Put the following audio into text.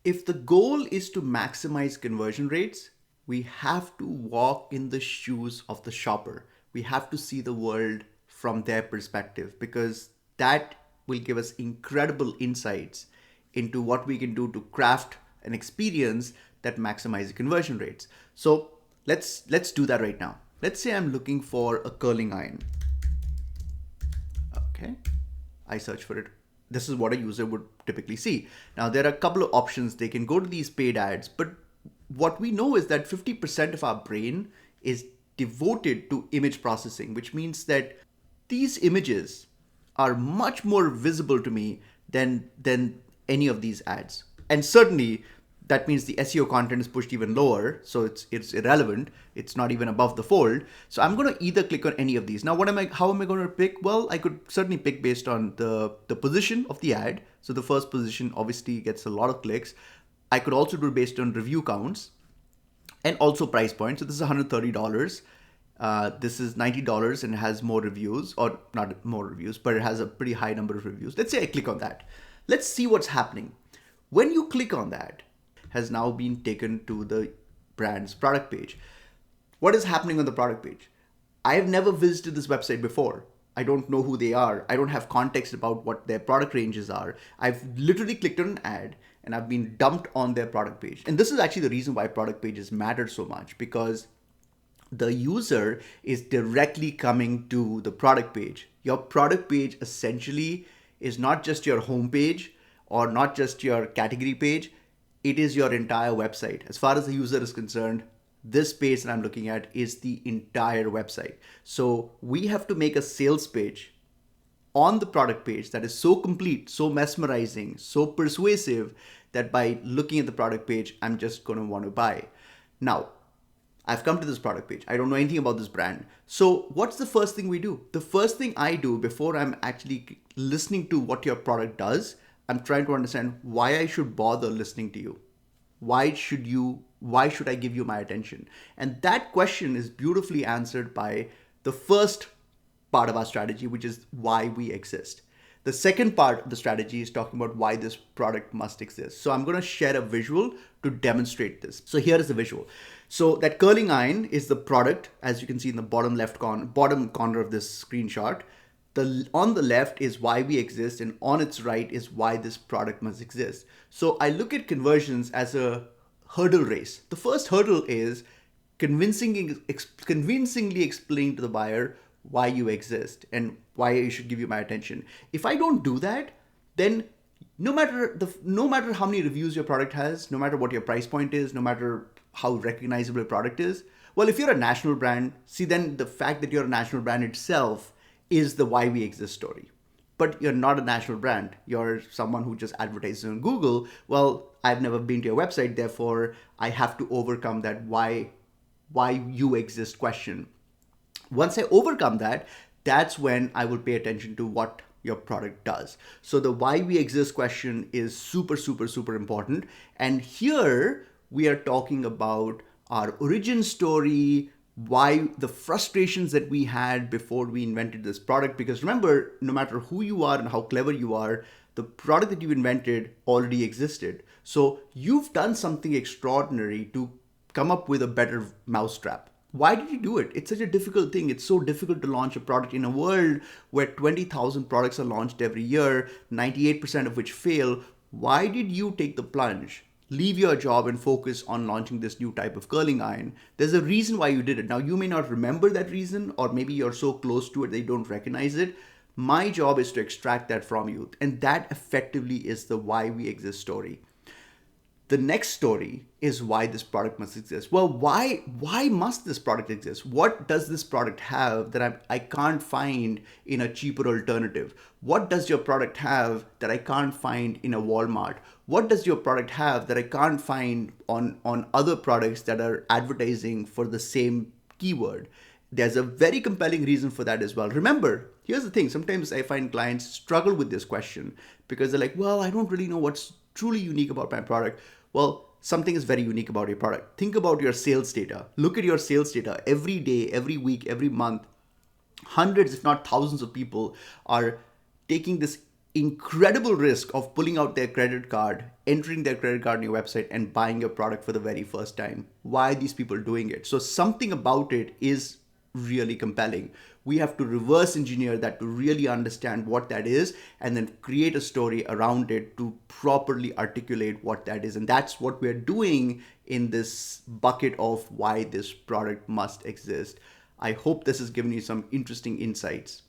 If the goal is to maximize conversion rates, we have to walk in the shoes of the shopper. We have to see the world from their perspective because that will give us incredible insights into what we can do to craft an experience that maximizes conversion rates. So let's do that right now. Let's say I'm looking for a curling iron. Okay. I search for it. This is what a user would typically see. Now, there are a couple of options. They can go to these paid ads, but what we know is that 50% of our brain is devoted to image processing, which means that these images are much more visible to me than any of these ads. And certainly that means the SEO content is pushed even lower, so it's irrelevant. It's not even above the fold. So I'm going to either click on any of these. Now, how am I going to pick? Well, I could certainly pick based on the position of the ad. So the first position obviously gets a lot of clicks. I could also do it based on review counts and also price point. So this is $130. This is $90 and it has more reviews, or not more reviews, but it has a pretty high number of reviews. Let's say I click on that. Let's see what's happening. When you click on that, has now been taken to the brand's product page. What is happening on the product page? I have never visited this website before. I don't know who they are. I don't have context about what their product ranges are. I've literally clicked on an ad and I've been dumped on their product page. And this is actually the reason why product pages matter so much, because the user is directly coming to the product page. Your product page essentially is not just your home page or not just your category page. It is your entire website. As far as the user is concerned, this page that I'm looking at is the entire website. So we have to make a sales page on the product page that is so complete, so mesmerizing, so persuasive that by looking at the product page, I'm just going to want to buy. Now, I've come to this product page. I don't know anything about this brand. So what's the first thing we do? The first thing I do before I'm actually listening to what your product does, I'm trying to understand why I should bother listening to you. Why should I give you my attention? And that question is beautifully answered by the first part of our strategy, which is why we exist. The second part of the strategy is talking about why this product must exist. So I'm going to share a visual to demonstrate this. So here is the visual. So that curling iron is the product, as you can see in the bottom corner of this screenshot. On the left is why we exist, and on its right is why this product must exist. So I look at conversions as a hurdle race. The first hurdle is convincingly explain to the buyer why you exist and why you should give you my attention. If I don't do that, then no matter how many reviews your product has, no matter what your price point is, no matter how recognizable a product is, well, if you're a national brand, see, then the fact that you're a national brand itself is the why we exist story. But you're not a national brand. You're someone who just advertises on Google. Well, I've never been to your website, therefore I have to overcome that why you exist question. Once I overcome that, that's when I will pay attention to what your product does. So the why we exist question is super, super, super important. And here we are talking about our origin story, why the frustrations that we had before we invented this product. Because remember, no matter who you are and how clever you are, the product that you invented already existed. So you've done something extraordinary to come up with a better mousetrap. Why did you do it? It's such a difficult thing. It's so difficult to launch a product in a world where 20,000 products are launched every year, 98% of which fail. Why did you take the plunge? Leave your job and focus on launching this new type of curling iron. There's a reason why you did it. Now, you may not remember that reason, or maybe you're so close to it that you don't recognize it. My job is to extract that from you. And that effectively is the why we exist story. The next story is why this product must exist. Well, why must this product exist? What does this product have that I can't find in a cheaper alternative? What does your product have that I can't find in a Walmart? What does your product have that I can't find on other products that are advertising for the same keyword? There's a very compelling reason for that as well. Remember, here's the thing. Sometimes I find clients struggle with this question because they're like, well, I don't really know what's truly unique about my product. Well, something is very unique about your product. Think about your sales data. Look at your sales data every day, every week, every month. Hundreds, if not thousands of people are taking this incredible risk of pulling out their credit card, entering their credit card on your website, and buying your product for the very first time. Why are these people doing it? So something about it is really compelling. We have to reverse engineer that to really understand what that is and then create a story around it to properly articulate what that is. And that's what we're doing in this bucket of why this product must exist. I hope this has given you some interesting insights.